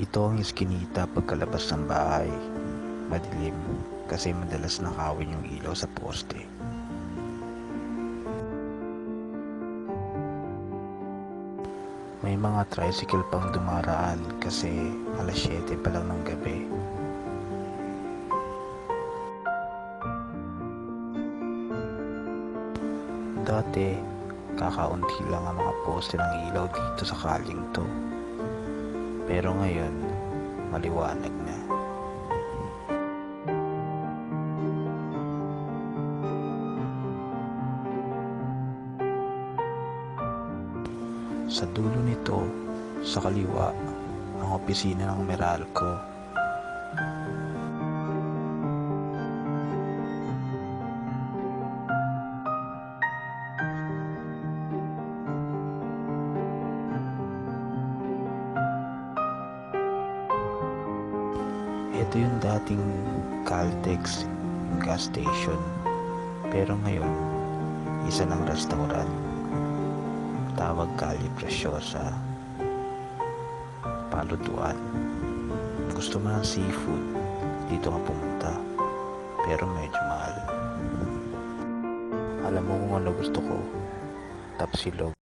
Ito ang iskinita pagkalabas ng bahay. Madilim kasi madalas nakawin yung ilaw sa poste. May mga tricycle pang dumaraan kasi alas 7 pa lang ng gabi. Dati, kakaunti lang ang mga poste ng ilaw dito sa kaling to. Pero ngayon, maliwanag na. Sa dulo nito, sa kaliwa, ang opisina ng Meralco. Ito yung dating Caltex gas station, pero ngayon, isa ng restaurant. Tawag Calle Preciosa. Palutuan. Gusto mo ng seafood, dito ka pumunta, pero medyo mahal. Alam mo kung ano gusto ko? Tapsilog.